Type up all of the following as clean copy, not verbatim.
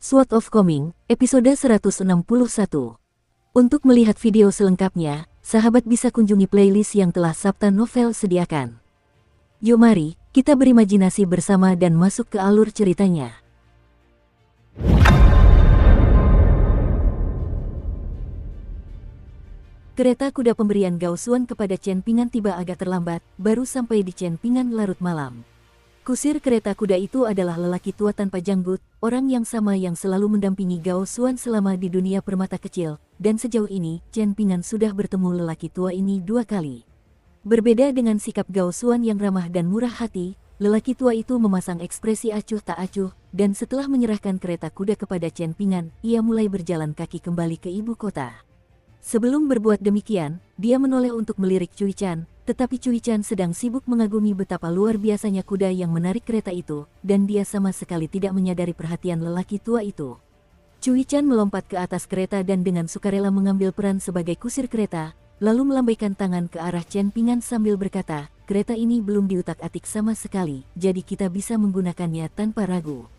Sword of Coming, episode 161. Untuk melihat video selengkapnya, sahabat bisa kunjungi playlist yang telah Sabta Novel sediakan. Yuk mari, kita berimajinasi bersama dan masuk ke alur ceritanya. Kereta kuda pemberian Gao Xuan kepada Chen Pingan tiba agak terlambat, baru sampai di Chen Pingan larut malam. Kusir kereta kuda itu adalah lelaki tua tanpa janggut, orang yang sama yang selalu mendampingi Gao Xuan selama di dunia permata kecil, dan sejauh ini, Chen Pingan sudah bertemu lelaki tua ini 2 kali. Berbeda dengan sikap Gao Xuan yang ramah dan murah hati, lelaki tua itu memasang ekspresi acuh tak acuh, dan setelah menyerahkan kereta kuda kepada Chen Pingan, ia mulai berjalan kaki kembali ke ibu kota. Sebelum berbuat demikian, dia menoleh untuk melirik Cui Chan, tetapi Cui Chan sedang sibuk mengagumi betapa luar biasanya kuda yang menarik kereta itu, dan dia sama sekali tidak menyadari perhatian lelaki tua itu. Cui Chan melompat ke atas kereta dan dengan sukarela mengambil peran sebagai kusir kereta, lalu melambaikan tangan ke arah Chen Pingan sambil berkata, "Kereta ini belum diutak-atik sama sekali, jadi kita bisa menggunakannya tanpa ragu."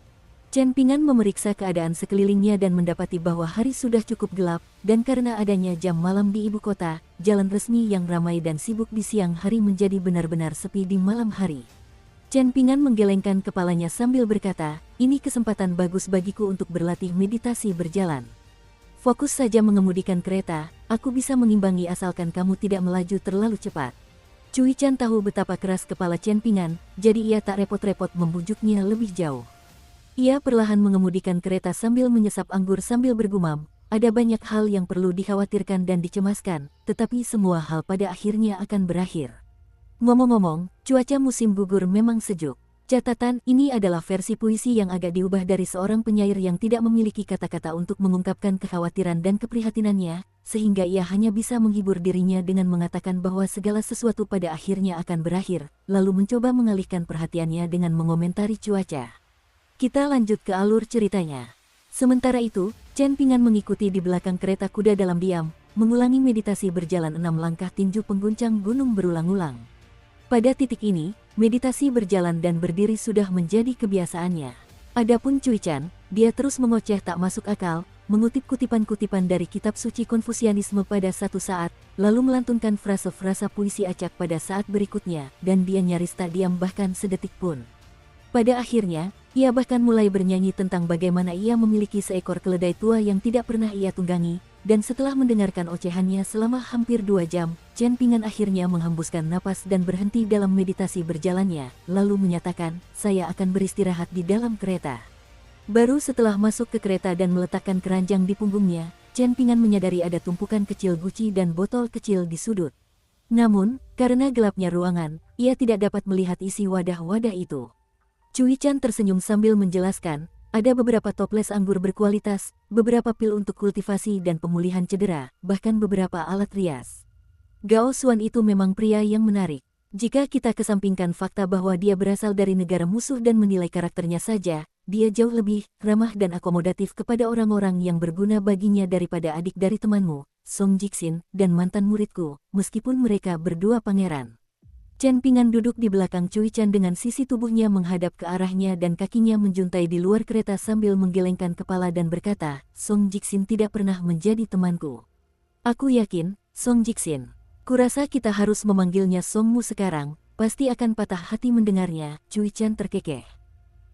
Chen Pingan memeriksa keadaan sekelilingnya dan mendapati bahwa hari sudah cukup gelap, dan karena adanya jam malam di ibu kota, jalan resmi yang ramai dan sibuk di siang hari menjadi benar-benar sepi di malam hari. Chen Pingan menggelengkan kepalanya sambil berkata, "Ini kesempatan bagus bagiku untuk berlatih meditasi berjalan. Fokus saja mengemudikan kereta, aku bisa mengimbangi asalkan kamu tidak melaju terlalu cepat." Cui Chan tahu betapa keras kepala Chen Pingan, jadi ia tak repot-repot membujuknya lebih jauh. Ia perlahan mengemudikan kereta sambil menyesap anggur sambil bergumam, ada banyak hal yang perlu dikhawatirkan dan dicemaskan, tetapi semua hal pada akhirnya akan berakhir. Ngomong-ngomong, cuaca musim gugur memang sejuk. Catatan, ini adalah versi puisi yang agak diubah dari seorang penyair yang tidak memiliki kata-kata untuk mengungkapkan kekhawatiran dan keprihatinannya, sehingga ia hanya bisa menghibur dirinya dengan mengatakan bahwa segala sesuatu pada akhirnya akan berakhir, lalu mencoba mengalihkan perhatiannya dengan mengomentari cuaca. Kita lanjut ke alur ceritanya. Sementara itu, Chen Pingan mengikuti di belakang kereta kuda dalam diam, mengulangi meditasi berjalan 6 langkah tinju pengguncang gunung berulang-ulang. Pada titik ini, meditasi berjalan dan berdiri sudah menjadi kebiasaannya. Adapun Cui Chan, dia terus mengoceh tak masuk akal, mengutip kutipan-kutipan dari kitab suci Konfusianisme pada satu saat, lalu melantunkan frasa-frasa puisi acak pada saat berikutnya, dan dia nyaris tak diam bahkan sedetik pun. Pada akhirnya, ia bahkan mulai bernyanyi tentang bagaimana ia memiliki seekor keledai tua yang tidak pernah ia tunggangi, dan setelah mendengarkan ocehannya selama hampir 2 jam, Chen Pingan akhirnya menghembuskan napas dan berhenti dalam meditasi berjalannya, lalu menyatakan, "Saya akan beristirahat di dalam kereta." Baru setelah masuk ke kereta dan meletakkan keranjang di punggungnya, Chen Pingan menyadari ada tumpukan kecil guci dan botol kecil di sudut. Namun, karena gelapnya ruangan, ia tidak dapat melihat isi wadah-wadah itu. Cui Chan tersenyum sambil menjelaskan, ada beberapa toples anggur berkualitas, beberapa pil untuk kultivasi dan pemulihan cedera, bahkan beberapa alat rias. Gao Xuan itu memang pria yang menarik. Jika kita kesampingkan fakta bahwa dia berasal dari negara musuh dan menilai karakternya saja, dia jauh lebih ramah dan akomodatif kepada orang-orang yang berguna baginya daripada adik dari temanmu, Song Jixin, dan mantan muridku, meskipun mereka berdua pangeran. Chen Pingan duduk di belakang Cui Chan dengan sisi tubuhnya menghadap ke arahnya dan kakinya menjuntai di luar kereta sambil menggelengkan kepala dan berkata, "Song Jixin tidak pernah menjadi temanku." "Aku yakin, Song Jixin. Kurasa kita harus memanggilnya Songmu sekarang, pasti akan patah hati mendengarnya." Cui Chan terkekeh.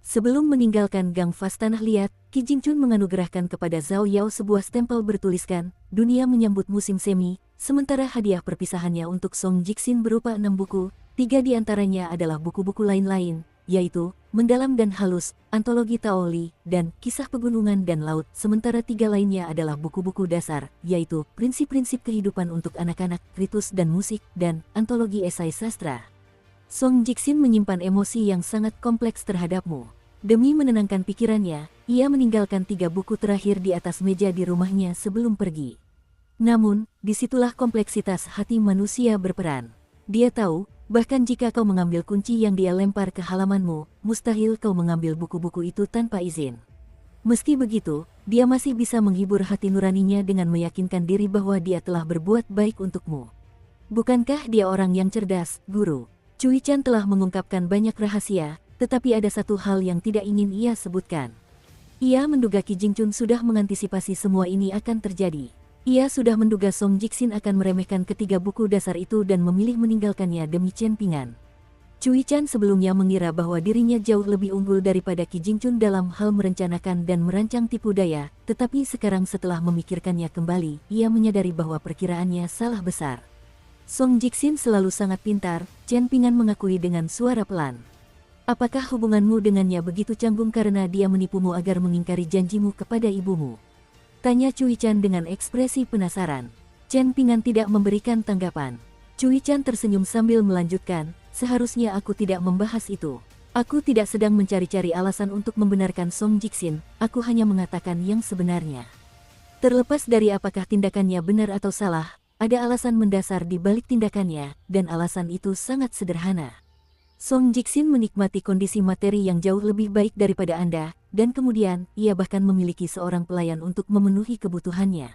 Sebelum meninggalkan gang Fas Tanah Liat, Qi Jingchun menganugerahkan kepada Zhao Yao sebuah stempel bertuliskan, "Dunia menyambut musim semi." Sementara hadiah perpisahannya untuk Song Jixin berupa 6 buku, 3 diantaranya adalah buku-buku lain-lain, yaitu Mendalam dan Halus, Antologi Taoli, dan Kisah Pegunungan dan Laut, sementara 3 lainnya adalah buku-buku dasar, yaitu Prinsip-prinsip Kehidupan untuk Anak-anak, Ritus dan Musik, dan Antologi Esai Sastra. Song Jixin menyimpan emosi yang sangat kompleks terhadapmu. Demi menenangkan pikirannya, ia meninggalkan 3 buku terakhir di atas meja di rumahnya sebelum pergi. Namun, disitulah kompleksitas hati manusia berperan. Dia tahu, bahkan jika kau mengambil kunci yang dia lempar ke halamanmu, mustahil kau mengambil buku-buku itu tanpa izin. Meski begitu, dia masih bisa menghibur hati nuraninya dengan meyakinkan diri bahwa dia telah berbuat baik untukmu. Bukankah dia orang yang cerdas, guru? Cui Chan telah mengungkapkan banyak rahasia, tetapi ada satu hal yang tidak ingin ia sebutkan. Ia menduga Qi Jingchun sudah mengantisipasi semua ini akan terjadi. Ia sudah menduga Song Jixin akan meremehkan ketiga buku dasar itu dan memilih meninggalkannya demi Chen Ping'an. Cui Chan sebelumnya mengira bahwa dirinya jauh lebih unggul daripada Qi Jingchun dalam hal merencanakan dan merancang tipu daya, tetapi sekarang setelah memikirkannya kembali, ia menyadari bahwa perkiraannya salah besar. Song Jixin selalu sangat pintar, Chen Ping'an mengakui dengan suara pelan. Apakah hubunganmu dengannya begitu canggung karena dia menipumu agar mengingkari janjimu kepada ibumu? Tanya Cui Chan dengan ekspresi penasaran. Chen Ping'an tidak memberikan tanggapan. Cui Chan tersenyum sambil melanjutkan, seharusnya aku tidak membahas itu. Aku tidak sedang mencari-cari alasan untuk membenarkan Song Jixin, aku hanya mengatakan yang sebenarnya. Terlepas dari apakah tindakannya benar atau salah, ada alasan mendasar di balik tindakannya, dan alasan itu sangat sederhana. Song Jixin menikmati kondisi materi yang jauh lebih baik daripada Anda, dan kemudian, ia bahkan memiliki seorang pelayan untuk memenuhi kebutuhannya.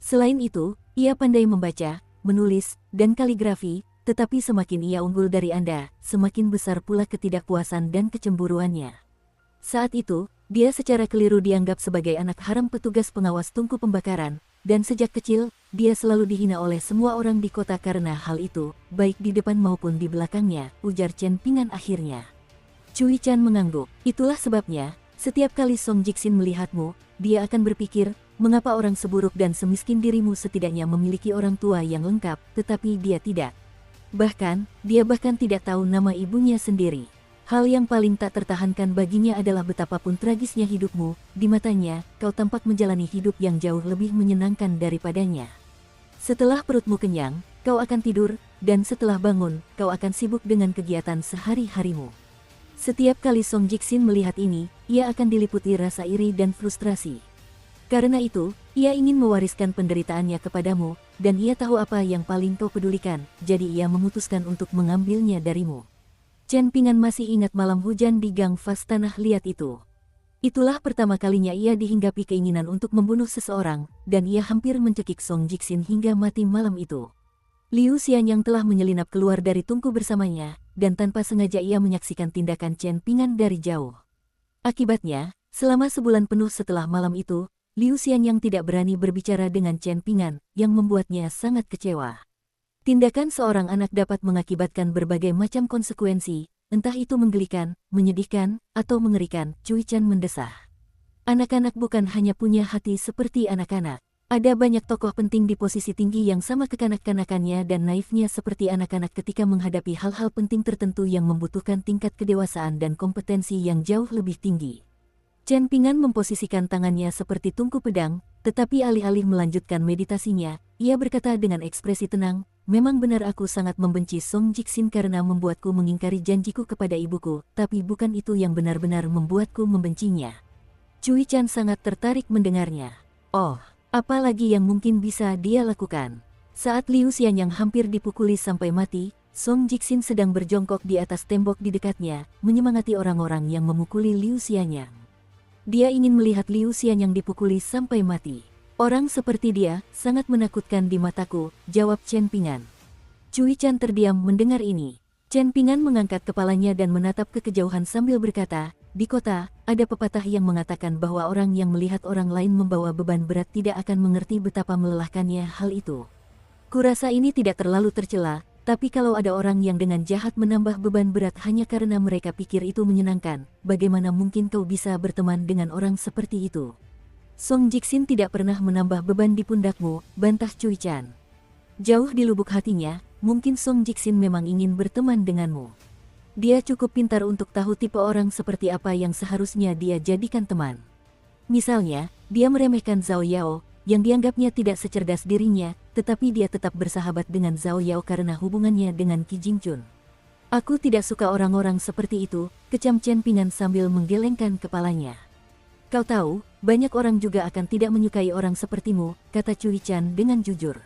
Selain itu, ia pandai membaca, menulis, dan kaligrafi, tetapi semakin ia unggul dari Anda, semakin besar pula ketidakpuasan dan kecemburuannya. Saat itu, dia secara keliru dianggap sebagai anak haram petugas pengawas tungku pembakaran, dan sejak kecil, dia selalu dihina oleh semua orang di kota karena hal itu, baik di depan maupun di belakangnya, ujar Chen Ping'an akhirnya. Cui Chan mengangguk. Itulah sebabnya, setiap kali Song Jixin melihatmu, dia akan berpikir, mengapa orang seburuk dan semiskin dirimu setidaknya memiliki orang tua yang lengkap, tetapi dia tidak. Bahkan, dia tidak tahu nama ibunya sendiri. Hal yang paling tak tertahankan baginya adalah betapapun tragisnya hidupmu, di matanya, kau tampak menjalani hidup yang jauh lebih menyenangkan daripadanya. Setelah perutmu kenyang, kau akan tidur, dan setelah bangun, kau akan sibuk dengan kegiatan sehari-harimu. Setiap kali Song Jixin melihat ini, ia akan diliputi rasa iri dan frustrasi. Karena itu, ia ingin mewariskan penderitaannya kepadamu, dan ia tahu apa yang paling kau pedulikan, jadi ia memutuskan untuk mengambilnya darimu. Chen Ping'an masih ingat malam hujan di gang vas tanah liat itu. Itulah pertama kalinya ia dihinggapi keinginan untuk membunuh seseorang, dan ia hampir mencekik Song Jixin hingga mati malam itu. Liu Xianyang telah menyelinap keluar dari tungku bersamanya, dan tanpa sengaja ia menyaksikan tindakan Chen Ping'an dari jauh. Akibatnya, selama sebulan penuh setelah malam itu, Liu Xianyang tidak berani berbicara dengan Chen Ping'an, yang membuatnya sangat kecewa. Tindakan seorang anak dapat mengakibatkan berbagai macam konsekuensi, entah itu menggelikan, menyedihkan, atau mengerikan, Cui Chan mendesah. Anak-anak bukan hanya punya hati seperti anak-anak. Ada banyak tokoh penting di posisi tinggi yang sama kekanak-kanakannya dan naifnya seperti anak-anak ketika menghadapi hal-hal penting tertentu yang membutuhkan tingkat kedewasaan dan kompetensi yang jauh lebih tinggi. Chen Ping'an memposisikan tangannya seperti tungku pedang, tetapi alih-alih melanjutkan meditasinya, ia berkata dengan ekspresi tenang, memang benar aku sangat membenci Song Jixin karena membuatku mengingkari janjiku kepada ibuku, tapi bukan itu yang benar-benar membuatku membencinya. Cui Chan sangat tertarik mendengarnya. Oh, apa lagi yang mungkin bisa dia lakukan? Saat Liu Xianyang hampir dipukuli sampai mati, Song Jixin sedang berjongkok di atas tembok di dekatnya, menyemangati orang-orang yang memukuli Liu Xianyang. Dia ingin melihat Liu Xianyang dipukuli sampai mati. Orang seperti dia, sangat menakutkan di mataku, jawab Chen Ping'an. Cui Chan terdiam mendengar ini. Chen Ping'an mengangkat kepalanya dan menatap ke kejauhan sambil berkata, di kota, ada pepatah yang mengatakan bahwa orang yang melihat orang lain membawa beban berat tidak akan mengerti betapa melelahkannya hal itu. Kurasa ini tidak terlalu tercela, tapi kalau ada orang yang dengan jahat menambah beban berat hanya karena mereka pikir itu menyenangkan, bagaimana mungkin kau bisa berteman dengan orang seperti itu? Song Jixin tidak pernah menambah beban di pundakmu, bantah Cui Chan. Jauh di lubuk hatinya, mungkin Song Jixin memang ingin berteman denganmu. Dia cukup pintar untuk tahu tipe orang seperti apa yang seharusnya dia jadikan teman. Misalnya, dia meremehkan Zhao Yao, yang dianggapnya tidak secerdas dirinya, tetapi dia tetap bersahabat dengan Zhao Yao karena hubungannya dengan Qi Jingchun. Aku tidak suka orang-orang seperti itu, kecam Chen Ping'an sambil menggelengkan kepalanya. Kau tahu, banyak orang juga akan tidak menyukai orang sepertimu, kata Cui Chan dengan jujur.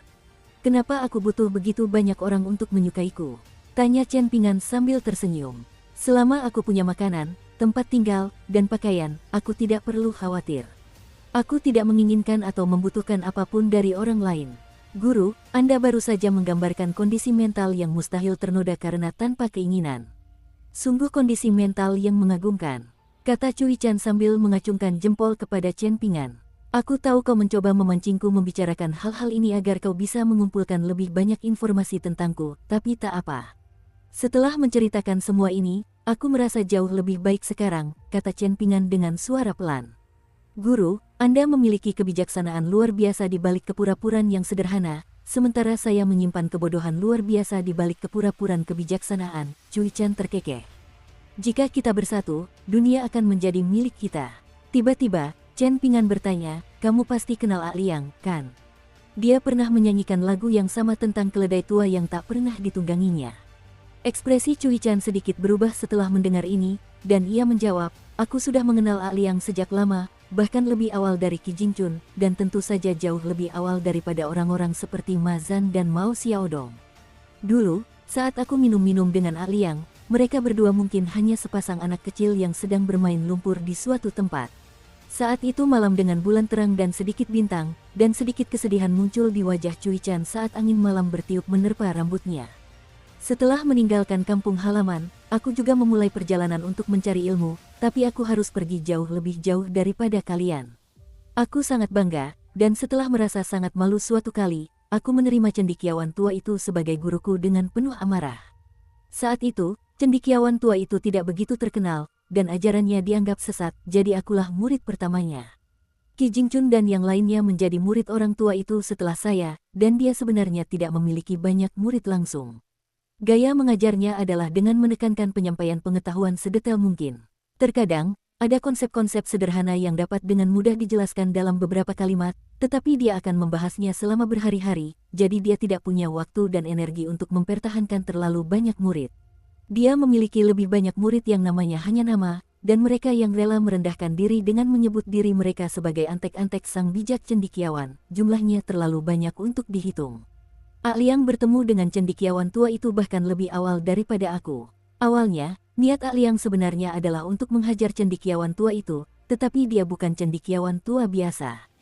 Kenapa aku butuh begitu banyak orang untuk menyukaiku? Tanya Chen Ping'an sambil tersenyum. Selama aku punya makanan, tempat tinggal, dan pakaian, aku tidak perlu khawatir. Aku tidak menginginkan atau membutuhkan apapun dari orang lain. Guru, Anda baru saja menggambarkan kondisi mental yang mustahil ternoda karena tanpa keinginan. Sungguh kondisi mental yang mengagumkan. kata Cui Chan sambil mengacungkan jempol kepada Chen Pingan. Aku tahu kau mencoba memancingku membicarakan hal-hal ini agar kau bisa mengumpulkan lebih banyak informasi tentangku, tapi tak apa. Setelah menceritakan semua ini, aku merasa jauh lebih baik sekarang, kata Chen Pingan dengan suara pelan. Guru, Anda memiliki kebijaksanaan luar biasa di balik kepura-puran yang sederhana, sementara saya menyimpan kebodohan luar biasa di balik kepura-puran kebijaksanaan, Cui Chan terkekeh. Jika kita bersatu, dunia akan menjadi milik kita. Tiba-tiba, Chen Pingan bertanya, kamu pasti kenal A Liang, kan? Dia pernah menyanyikan lagu yang sama tentang keledai tua yang tak pernah ditungganginya. Ekspresi Cui Chan sedikit berubah setelah mendengar ini, dan ia menjawab, aku sudah mengenal A Liang sejak lama, bahkan lebih awal dari Qi Jingchun, dan tentu saja jauh lebih awal daripada orang-orang seperti Ma Zhan dan Mao Xiaodong. Dulu, saat aku minum-minum dengan A Liang, mereka berdua mungkin hanya sepasang anak kecil yang sedang bermain lumpur di suatu tempat. Saat itu malam dengan bulan terang dan sedikit bintang, dan sedikit kesedihan muncul di wajah Cui Chan saat angin malam bertiup menerpa rambutnya. Setelah meninggalkan kampung halaman, aku juga memulai perjalanan untuk mencari ilmu, tapi aku harus pergi jauh lebih jauh daripada kalian. Aku sangat bangga, dan setelah merasa sangat malu suatu kali, aku menerima cendekiawan tua itu sebagai guruku dengan penuh amarah. Saat itu, cendekiawan tua itu tidak begitu terkenal, dan ajarannya dianggap sesat, jadi akulah murid pertamanya. Qi Jingchun dan yang lainnya menjadi murid orang tua itu setelah saya, dan dia sebenarnya tidak memiliki banyak murid langsung. Gaya mengajarnya adalah dengan menekankan penyampaian pengetahuan sedetail mungkin. Terkadang, ada konsep-konsep sederhana yang dapat dengan mudah dijelaskan dalam beberapa kalimat, tetapi dia akan membahasnya selama berhari-hari, jadi dia tidak punya waktu dan energi untuk mempertahankan terlalu banyak murid. Dia memiliki lebih banyak murid yang namanya hanya nama, dan mereka yang rela merendahkan diri dengan menyebut diri mereka sebagai antek-antek sang bijak cendekiawan, jumlahnya terlalu banyak untuk dihitung. A Liang bertemu dengan cendekiawan tua itu bahkan lebih awal daripada aku. Awalnya, niat A Liang sebenarnya adalah untuk menghajar cendekiawan tua itu, tetapi dia bukan cendekiawan tua biasa.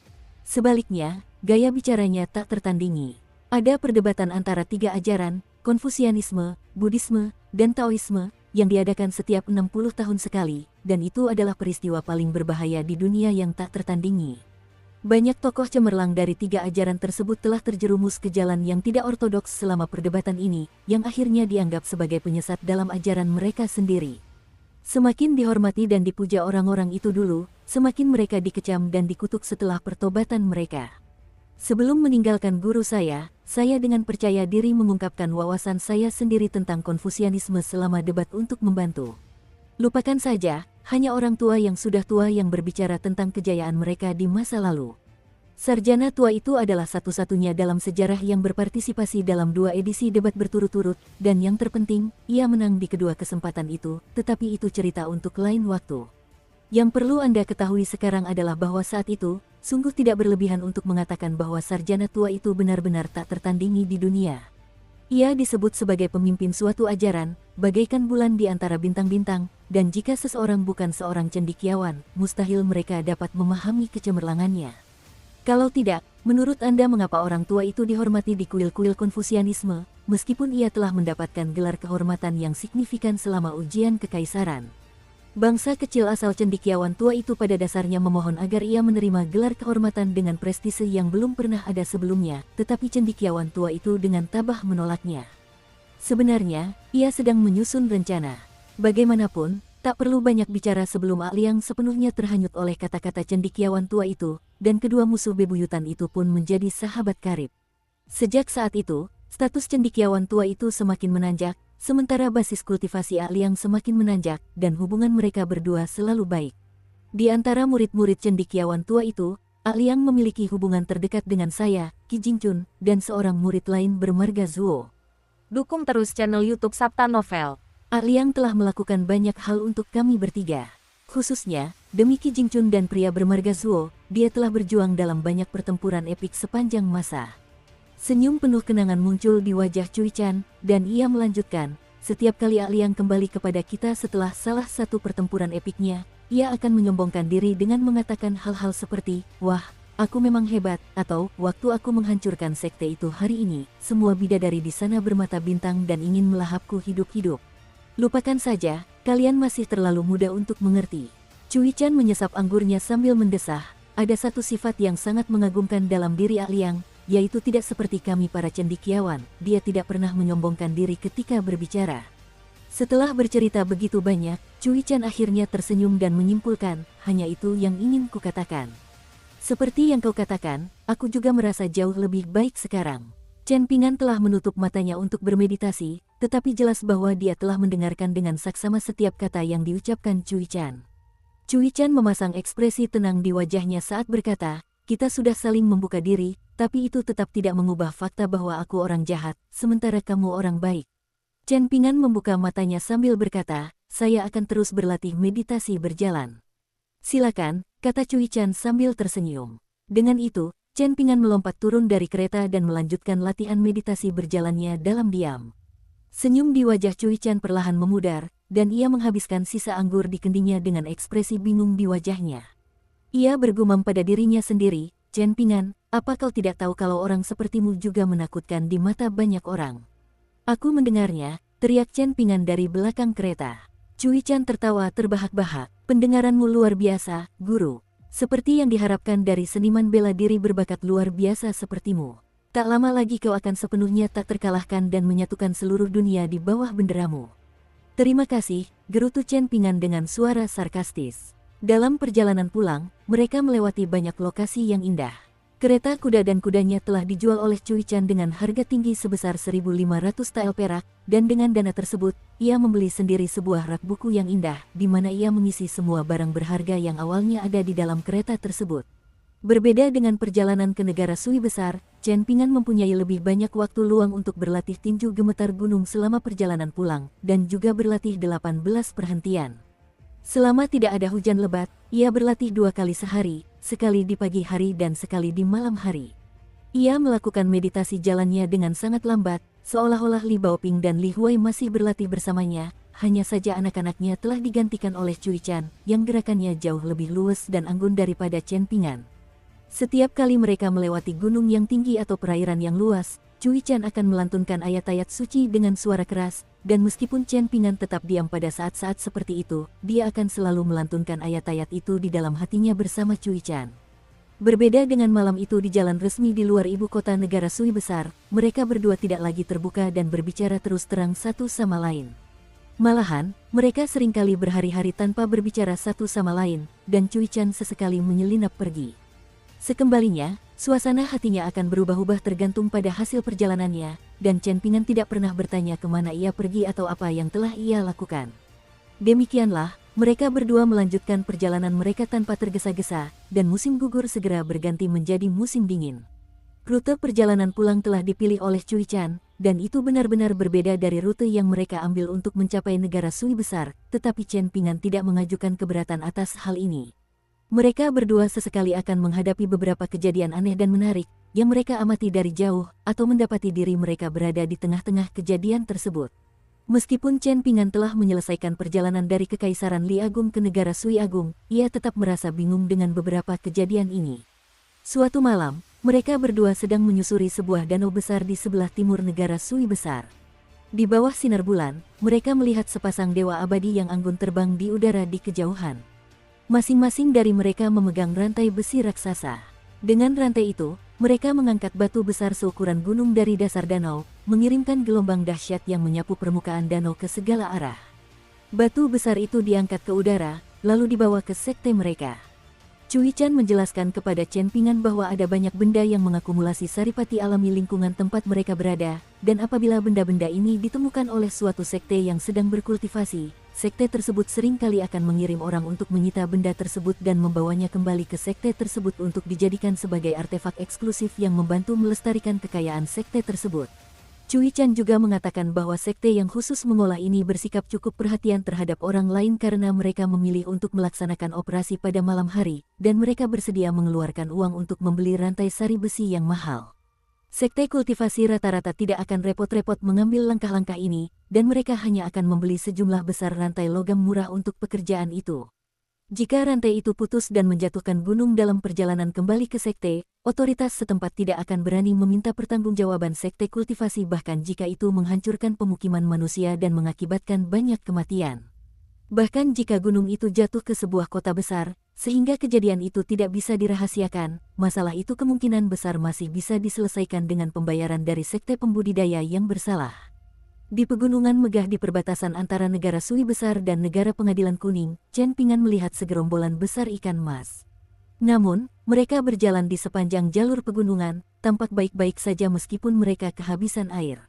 Sebaliknya, gaya bicaranya tak tertandingi. Ada perdebatan antara tiga ajaran, Konfusianisme, Buddhisme, dan Taoisme, yang diadakan setiap 60 tahun sekali, dan itu adalah peristiwa paling berbahaya di dunia yang tak tertandingi. Banyak tokoh cemerlang dari tiga ajaran tersebut telah terjerumus ke jalan yang tidak ortodoks selama perdebatan ini, yang akhirnya dianggap sebagai penyesat dalam ajaran mereka sendiri. Semakin dihormati dan dipuja orang-orang itu dulu, semakin mereka dikecam dan dikutuk setelah pertobatan mereka. Sebelum meninggalkan guru saya dengan percaya diri mengungkapkan wawasan saya sendiri tentang Konfusianisme selama debat untuk membantu. Lupakan saja, hanya orang tua yang sudah tua yang berbicara tentang kejayaan mereka di masa lalu. Sarjana tua itu adalah satu-satunya dalam sejarah yang berpartisipasi dalam 2 edisi debat berturut-turut, dan yang terpenting, ia menang di kedua kesempatan itu, tetapi itu cerita untuk lain waktu. Yang perlu Anda ketahui sekarang adalah bahwa saat itu, sungguh tidak berlebihan untuk mengatakan bahwa sarjana tua itu benar-benar tak tertandingi di dunia. Ia disebut sebagai pemimpin suatu ajaran, bagaikan bulan di antara bintang-bintang, dan jika seseorang bukan seorang cendekiawan, mustahil mereka dapat memahami kecemerlangannya. Kalau tidak, menurut Anda mengapa orang tua itu dihormati di kuil-kuil Konfusianisme, meskipun ia telah mendapatkan gelar kehormatan yang signifikan selama ujian kekaisaran? Bangsa kecil asal cendekiawan tua itu pada dasarnya memohon agar ia menerima gelar kehormatan dengan prestise yang belum pernah ada sebelumnya, tetapi cendekiawan tua itu dengan tabah menolaknya. Sebenarnya, ia sedang menyusun rencana. Bagaimanapun, tak perlu banyak bicara sebelum A Liang sepenuhnya terhanyut oleh kata-kata cendekiawan tua itu, dan kedua musuh bebuyutan itu pun menjadi sahabat karib. Sejak saat itu, status cendekiawan tua itu semakin menanjak, sementara basis kultivasi A Liang semakin menanjak, dan hubungan mereka berdua selalu baik. Di antara murid-murid cendekiawan tua itu, A Liang memiliki hubungan terdekat dengan saya, Qi Jingchun, dan seorang murid lain bermarga Zuo. Dukung terus channel YouTube Sabta Novel. A Liang telah melakukan banyak hal untuk kami bertiga. Khususnya, demi Qi Jingchun dan pria bermarga Zuo, dia telah berjuang dalam banyak pertempuran epik sepanjang masa. Senyum penuh kenangan muncul di wajah Cui Chan, dan ia melanjutkan, setiap kali A Liang kembali kepada kita setelah salah satu pertempuran epiknya, ia akan menyombongkan diri dengan mengatakan hal-hal seperti, wah, aku memang hebat, atau, waktu aku menghancurkan sekte itu hari ini, semua bidadari di sana bermata bintang dan ingin melahapku hidup-hidup. Lupakan saja, kalian masih terlalu muda untuk mengerti. Cui Chan menyesap anggurnya sambil mendesah. Ada satu sifat yang sangat mengagumkan dalam diri Liang, yaitu tidak seperti kami para cendekiawan, dia tidak pernah menyombongkan diri ketika berbicara. Setelah bercerita begitu banyak, Cui Chan akhirnya tersenyum dan menyimpulkan, hanya itu yang ingin kukatakan. Seperti yang kau katakan, aku juga merasa jauh lebih baik sekarang. Chen Pingan telah menutup matanya untuk bermeditasi, tetapi jelas bahwa dia telah mendengarkan dengan saksama setiap kata yang diucapkan Cui Chan. Cui Chan memasang ekspresi tenang di wajahnya saat berkata, kita sudah saling membuka diri, tapi itu tetap tidak mengubah fakta bahwa aku orang jahat, sementara kamu orang baik. Chen Pingan membuka matanya sambil berkata, saya akan terus berlatih meditasi berjalan. Silakan, kata Cui Chan sambil tersenyum. Dengan itu, Chen Pingan melompat turun dari kereta dan melanjutkan latihan meditasi berjalannya dalam diam. Senyum di wajah Cui Chan perlahan memudar, dan ia menghabiskan sisa anggur di kendinya dengan ekspresi bingung di wajahnya. Ia bergumam pada dirinya sendiri, Chen Pingan, apa kau tidak tahu kalau orang sepertimu juga menakutkan di mata banyak orang? Aku mendengarnya, teriak Chen Pingan dari belakang kereta. Cui Chan tertawa terbahak-bahak, pendengaranmu luar biasa, guru. Seperti yang diharapkan dari seniman bela diri berbakat luar biasa sepertimu. Tak lama lagi kau akan sepenuhnya tak terkalahkan dan menyatukan seluruh dunia di bawah benderamu. Terima kasih, gerutu Chen Pingan dengan suara sarkastis. Dalam perjalanan pulang, mereka melewati banyak lokasi yang indah. Kereta kuda dan kudanya telah dijual oleh Cui Chan dengan harga tinggi sebesar 1.500 tael perak, dan dengan dana tersebut, ia membeli sendiri sebuah rak buku yang indah, di mana ia mengisi semua barang berharga yang awalnya ada di dalam kereta tersebut. Berbeda dengan perjalanan ke negara Sui besar, Chen Pingan mempunyai lebih banyak waktu luang untuk berlatih tinju gemetar gunung selama perjalanan pulang, dan juga berlatih 18 perhentian. Selama tidak ada hujan lebat, ia berlatih 2 kali sehari, sekali di pagi hari dan sekali di malam hari. Ia melakukan meditasi jalannya dengan sangat lambat, seolah-olah Li Baoping dan Li Huai masih berlatih bersamanya, hanya saja anak-anaknya telah digantikan oleh Cui Chan, yang gerakannya jauh lebih luwes dan anggun daripada Chen Pingan. Setiap kali mereka melewati gunung yang tinggi atau perairan yang luas, Cui Chan akan melantunkan ayat-ayat suci dengan suara keras, dan meskipun Chen Pingan tetap diam pada saat-saat seperti itu, dia akan selalu melantunkan ayat-ayat itu di dalam hatinya bersama Cui Chan. Berbeda dengan malam itu di jalan resmi di luar ibu kota negara Sui besar, mereka berdua tidak lagi terbuka dan berbicara terus terang satu sama lain. Malahan, mereka seringkali berhari-hari tanpa berbicara satu sama lain, dan Cui Chan sesekali menyelinap pergi. Sekembalinya, suasana hatinya akan berubah-ubah tergantung pada hasil perjalanannya, dan Chen Pingan tidak pernah bertanya kemana ia pergi atau apa yang telah ia lakukan. Demikianlah, mereka berdua melanjutkan perjalanan mereka tanpa tergesa-gesa, dan musim gugur segera berganti menjadi musim dingin. Rute perjalanan pulang telah dipilih oleh Cui Chan, dan itu benar-benar berbeda dari rute yang mereka ambil untuk mencapai negara Sui besar, tetapi Chen Pingan tidak mengajukan keberatan atas hal ini. Mereka berdua sesekali akan menghadapi beberapa kejadian aneh dan menarik, yang mereka amati dari jauh, atau mendapati diri mereka berada di tengah-tengah kejadian tersebut. Meskipun Chen Pingan telah menyelesaikan perjalanan dari Kekaisaran Li Agung ke negara Sui Agung, ia tetap merasa bingung dengan beberapa kejadian ini. Suatu malam, mereka berdua sedang menyusuri sebuah danau besar di sebelah timur negara Sui besar. Di bawah sinar bulan, mereka melihat sepasang dewa abadi yang anggun terbang di udara di kejauhan. Masing-masing dari mereka memegang rantai besi raksasa. Dengan rantai itu, mereka mengangkat batu besar seukuran gunung dari dasar danau, mengirimkan gelombang dahsyat yang menyapu permukaan danau ke segala arah. Batu besar itu diangkat ke udara, lalu dibawa ke sekte mereka. Cui Chan menjelaskan kepada Chen Pingan bahwa ada banyak benda yang mengakumulasi saripati alami lingkungan tempat mereka berada, dan apabila benda-benda ini ditemukan oleh suatu sekte yang sedang berkultivasi, sekte tersebut seringkali akan mengirim orang untuk menyita benda tersebut dan membawanya kembali ke sekte tersebut untuk dijadikan sebagai artefak eksklusif yang membantu melestarikan kekayaan sekte tersebut. Cui Chan juga mengatakan bahwa sekte yang khusus mengolah ini bersikap cukup perhatian terhadap orang lain karena mereka memilih untuk melaksanakan operasi pada malam hari, dan mereka bersedia mengeluarkan uang untuk membeli rantai sari besi yang mahal. Sekte kultivasi rata-rata tidak akan repot-repot mengambil langkah-langkah ini, dan mereka hanya akan membeli sejumlah besar rantai logam murah untuk pekerjaan itu. Jika rantai itu putus dan menjatuhkan gunung dalam perjalanan kembali ke sekte, otoritas setempat tidak akan berani meminta pertanggungjawaban sekte kultivasi bahkan jika itu menghancurkan pemukiman manusia dan mengakibatkan banyak kematian. Bahkan jika gunung itu jatuh ke sebuah kota besar, sehingga kejadian itu tidak bisa dirahasiakan, masalah itu kemungkinan besar masih bisa diselesaikan dengan pembayaran dari sekte pembudidaya yang bersalah. Di pegunungan megah di perbatasan antara negara Sui Besar dan negara Pengadilan Kuning, Chen Pingan melihat segerombolan besar ikan mas. Namun, mereka berjalan di sepanjang jalur pegunungan, tampak baik-baik saja meskipun mereka kehabisan air.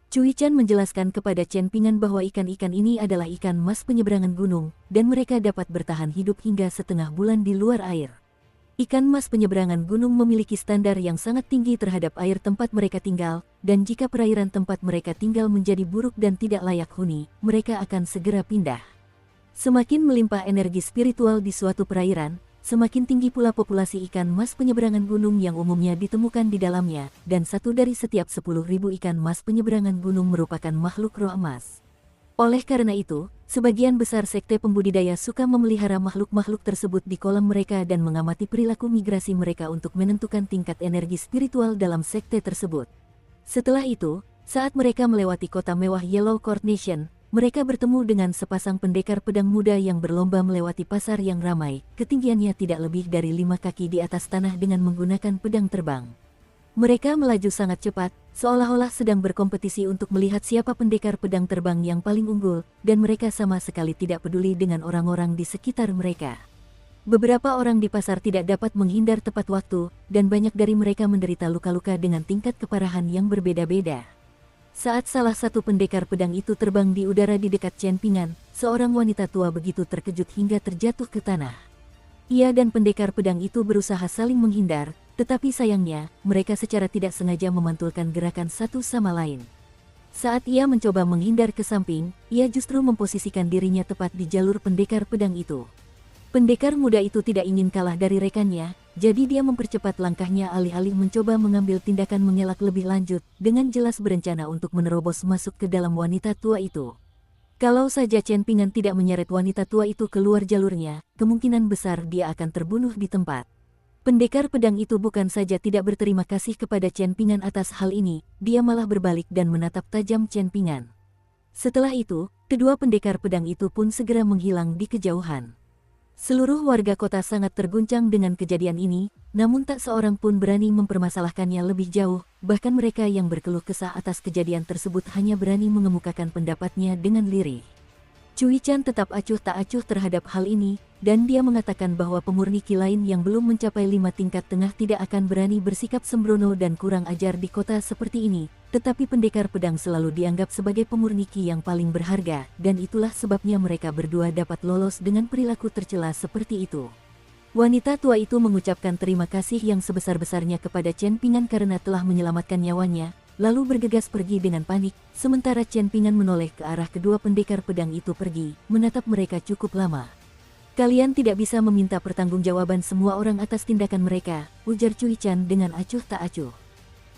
Cui Chan menjelaskan kepada Chen Pingan bahwa ikan-ikan ini adalah ikan mas penyeberangan gunung, dan mereka dapat bertahan hidup hingga setengah bulan di luar air. Ikan mas penyeberangan gunung memiliki standar yang sangat tinggi terhadap air tempat mereka tinggal, dan jika perairan tempat mereka tinggal menjadi buruk dan tidak layak huni, mereka akan segera pindah. Semakin melimpah energi spiritual di suatu perairan, semakin tinggi pula populasi ikan mas penyeberangan gunung yang umumnya ditemukan di dalamnya, dan satu dari setiap 10.000 ikan mas penyeberangan gunung merupakan makhluk roh emas. Oleh karena itu, sebagian besar sekte pembudidaya suka memelihara makhluk-makhluk tersebut di kolam mereka dan mengamati perilaku migrasi mereka untuk menentukan tingkat energi spiritual dalam sekte tersebut. Setelah itu, saat mereka melewati kota mewah Yellow Coronation, mereka bertemu dengan sepasang pendekar pedang muda yang berlomba melewati pasar yang ramai, ketinggiannya tidak lebih dari 5 kaki di atas tanah dengan menggunakan pedang terbang. Mereka melaju sangat cepat, seolah-olah sedang berkompetisi untuk melihat siapa pendekar pedang terbang yang paling unggul, dan mereka sama sekali tidak peduli dengan orang-orang di sekitar mereka. Beberapa orang di pasar tidak dapat menghindar tepat waktu, dan banyak dari mereka menderita luka-luka dengan tingkat keparahan yang berbeda-beda. Saat salah satu pendekar pedang itu terbang di udara di dekat Chen Pingan, seorang wanita tua begitu terkejut hingga terjatuh ke tanah. Ia dan pendekar pedang itu berusaha saling menghindar, tetapi sayangnya, mereka secara tidak sengaja memantulkan gerakan satu sama lain. Saat ia mencoba menghindar ke samping, ia justru memposisikan dirinya tepat di jalur pendekar pedang itu. Pendekar muda itu tidak ingin kalah dari rekannya, jadi dia mempercepat langkahnya alih-alih mencoba mengambil tindakan mengelak lebih lanjut, dengan jelas berencana untuk menerobos masuk ke dalam wanita tua itu. Kalau saja Chen Pingan tidak menyeret wanita tua itu keluar jalurnya, kemungkinan besar dia akan terbunuh di tempat. Pendekar pedang itu bukan saja tidak berterima kasih kepada Chen Pingan atas hal ini, dia malah berbalik dan menatap tajam Chen Pingan. Setelah itu, kedua pendekar pedang itu pun segera menghilang di kejauhan. Seluruh warga kota sangat terguncang dengan kejadian ini, namun tak seorang pun berani mempermasalahkannya lebih jauh, bahkan mereka yang berkeluh kesah atas kejadian tersebut hanya berani mengemukakan pendapatnya dengan lirih. Cui Chan tetap acuh tak acuh terhadap hal ini, dan dia mengatakan bahwa pemurniki lain yang belum mencapai 5 tingkat tengah tidak akan berani bersikap sembrono dan kurang ajar di kota seperti ini, tetapi pendekar pedang selalu dianggap sebagai pemurniki yang paling berharga, dan itulah sebabnya mereka berdua dapat lolos dengan perilaku tercela seperti itu. Wanita tua itu mengucapkan terima kasih yang sebesar-besarnya kepada Chen Pingan karena telah menyelamatkan nyawanya, lalu bergegas pergi dengan panik, sementara Chen Pingan menoleh ke arah kedua pendekar pedang itu pergi, menatap mereka cukup lama. Kalian tidak bisa meminta pertanggungjawaban semua orang atas tindakan mereka, ujar Cui Chan dengan acuh tak acuh.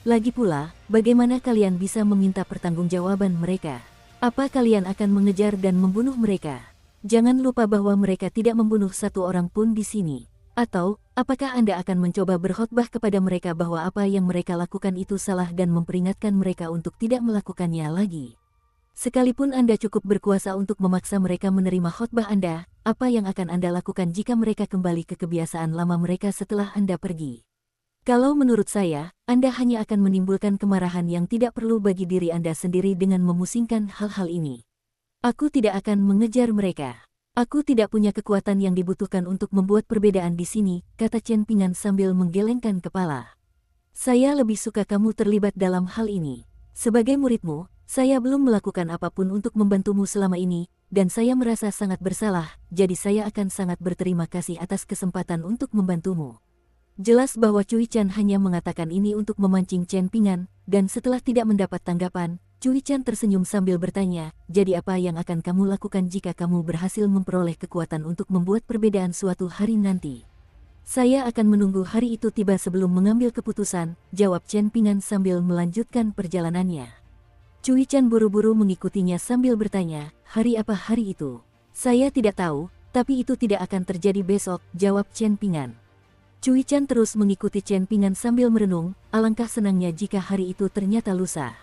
Lagi pula, bagaimana kalian bisa meminta pertanggungjawaban mereka? Apa kalian akan mengejar dan membunuh mereka? Jangan lupa bahwa mereka tidak membunuh satu orang pun di sini. Atau, apakah Anda akan mencoba berkhotbah kepada mereka bahwa apa yang mereka lakukan itu salah dan memperingatkan mereka untuk tidak melakukannya lagi? Sekalipun Anda cukup berkuasa untuk memaksa mereka menerima khotbah Anda, apa yang akan Anda lakukan jika mereka kembali ke kebiasaan lama mereka setelah Anda pergi? Kalau menurut saya, Anda hanya akan menimbulkan kemarahan yang tidak perlu bagi diri Anda sendiri dengan memusingkan hal-hal ini. Aku tidak akan mengejar mereka. Aku tidak punya kekuatan yang dibutuhkan untuk membuat perbedaan di sini, kata Chen Pingan sambil menggelengkan kepala. Saya lebih suka kamu terlibat dalam hal ini. Sebagai muridmu, saya belum melakukan apapun untuk membantumu selama ini, dan saya merasa sangat bersalah, jadi saya akan sangat berterima kasih atas kesempatan untuk membantumu. Jelas bahwa Cui Chan hanya mengatakan ini untuk memancing Chen Pingan, dan setelah tidak mendapat tanggapan, Cui Chan tersenyum sambil bertanya, jadi apa yang akan kamu lakukan jika kamu berhasil memperoleh kekuatan untuk membuat perbedaan suatu hari nanti? Saya akan menunggu hari itu tiba sebelum mengambil keputusan, jawab Chen Pingan sambil melanjutkan perjalanannya. Cui Chan buru-buru mengikutinya sambil bertanya, hari apa hari itu? Saya tidak tahu, tapi itu tidak akan terjadi besok, jawab Chen Pingan. Cui Chan terus mengikuti Chen Pingan sambil merenung, alangkah senangnya jika hari itu ternyata lusa.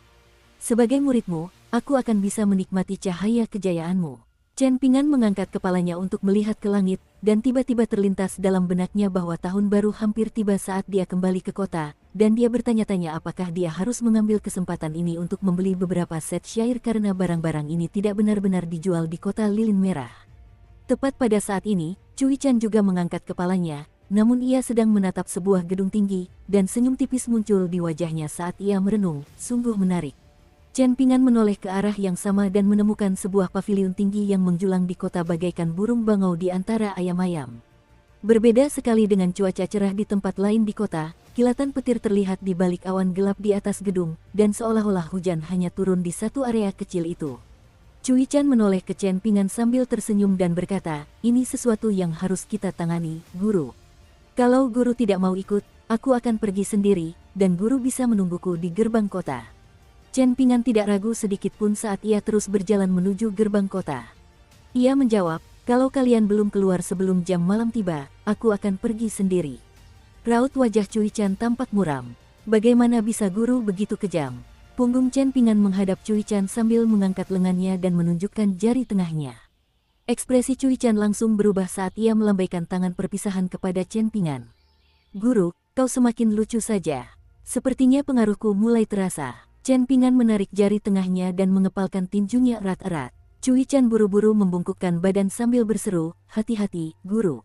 Sebagai muridmu, aku akan bisa menikmati cahaya kejayaanmu. Chen Pingan mengangkat kepalanya untuk melihat ke langit, dan tiba-tiba terlintas dalam benaknya bahwa tahun baru hampir tiba saat dia kembali ke kota, dan dia bertanya-tanya apakah dia harus mengambil kesempatan ini untuk membeli beberapa set syair karena barang-barang ini tidak benar-benar dijual di kota lilin merah. Tepat pada saat ini, Cui Chan juga mengangkat kepalanya, namun ia sedang menatap sebuah gedung tinggi, dan senyum tipis muncul di wajahnya saat ia merenung, sungguh menarik. Chen Pingan menoleh ke arah yang sama dan menemukan sebuah paviliun tinggi yang menjulang di kota bagaikan burung bangau di antara ayam-ayam. Berbeda sekali dengan cuaca cerah di tempat lain di kota, kilatan petir terlihat di balik awan gelap di atas gedung, dan seolah-olah hujan hanya turun di satu area kecil itu. Cui Chan menoleh ke Chen Pingan sambil tersenyum dan berkata, "Ini sesuatu yang harus kita tangani, Guru. Kalau Guru tidak mau ikut, aku akan pergi sendiri, dan Guru bisa menungguku di gerbang kota." Chen Pingan tidak ragu sedikit pun saat ia terus berjalan menuju gerbang kota. Ia menjawab, "Kalau kalian belum keluar sebelum jam malam tiba, aku akan pergi sendiri." Raut wajah Cui Chan tampak muram. Bagaimana bisa Guru begitu kejam? Punggung Chen Pingan menghadap Cui Chan sambil mengangkat lengannya dan menunjukkan jari tengahnya. Ekspresi Cui Chan langsung berubah saat ia melambaikan tangan perpisahan kepada Chen Pingan. "Guru, kau semakin lucu saja. Sepertinya pengaruhku mulai terasa." Chen Pingan menarik jari tengahnya dan mengepalkan tinjunya erat-erat. Cui Chan buru-buru membungkukkan badan sambil berseru, "Hati-hati, Guru."